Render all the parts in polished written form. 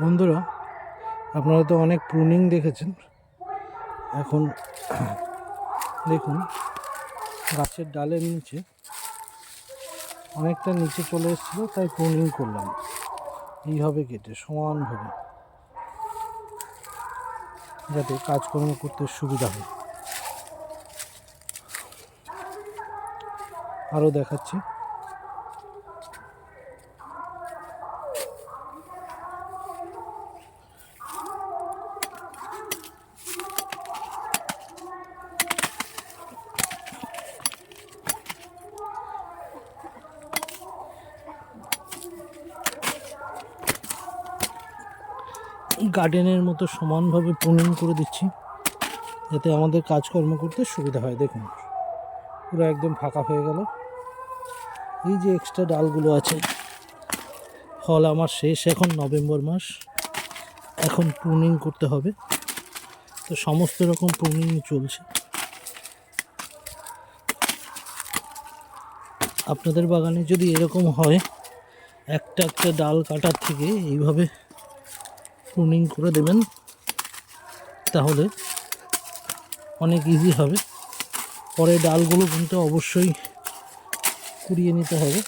বন্ধুরা, আপনারা তো অনেক প্রুনিং দেখেছেন। এখন দেখুন, গাছের ডালের নিচে অনেকটা নিচে চলে এসেছিল, তাই প্রুনিং করলাম এইভাবে কেটে সমানভাবে, যাতে কাজকর্ম করতে সুবিধা হয়। আরও দেখাচ্ছি। গার্ডেনের মতো সমানভাবে প্রুনিং করে দিচ্ছি, যাতে আমাদের কাজকর্ম করতে সুবিধা হয়। দেখুন, পুরো একদম ফাঁকা হয়ে গেল। এই যে এক্সট্রা ডালগুলো আছে, ফল আমার শেষ, এখন নভেম্বর মাস, এখন প্রুনিং করতে হবে। তো সমস্ত রকম প্রুনিং চলছে। আপনাদের বাগানে যদি এরকম হয়, একটা একটা ডাল কাটার থেকে এইভাবে প্রুনিং করে দেবেন, তাহলে অনেক ইজি হবে। পরে ডালগুলো কিন্তু অবশ্যই কুড়িয়ে নিতে হবে,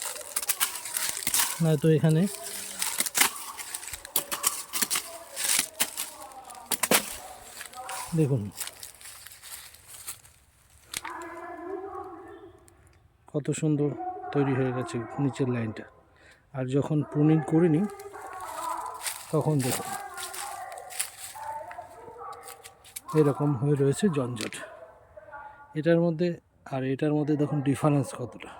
নয়তো এখানে দেখুন কত সুন্দর তৈরি হয়ে গেছে নিচের লাইনটা। আর যখন প্রুনিং করিনি তখন দেখুন এরকম হয়ে রয়েছে জঞ্জট। এটার মধ্যে আর এটার মধ্যে দেখুন ডিফারেন্স কতটা।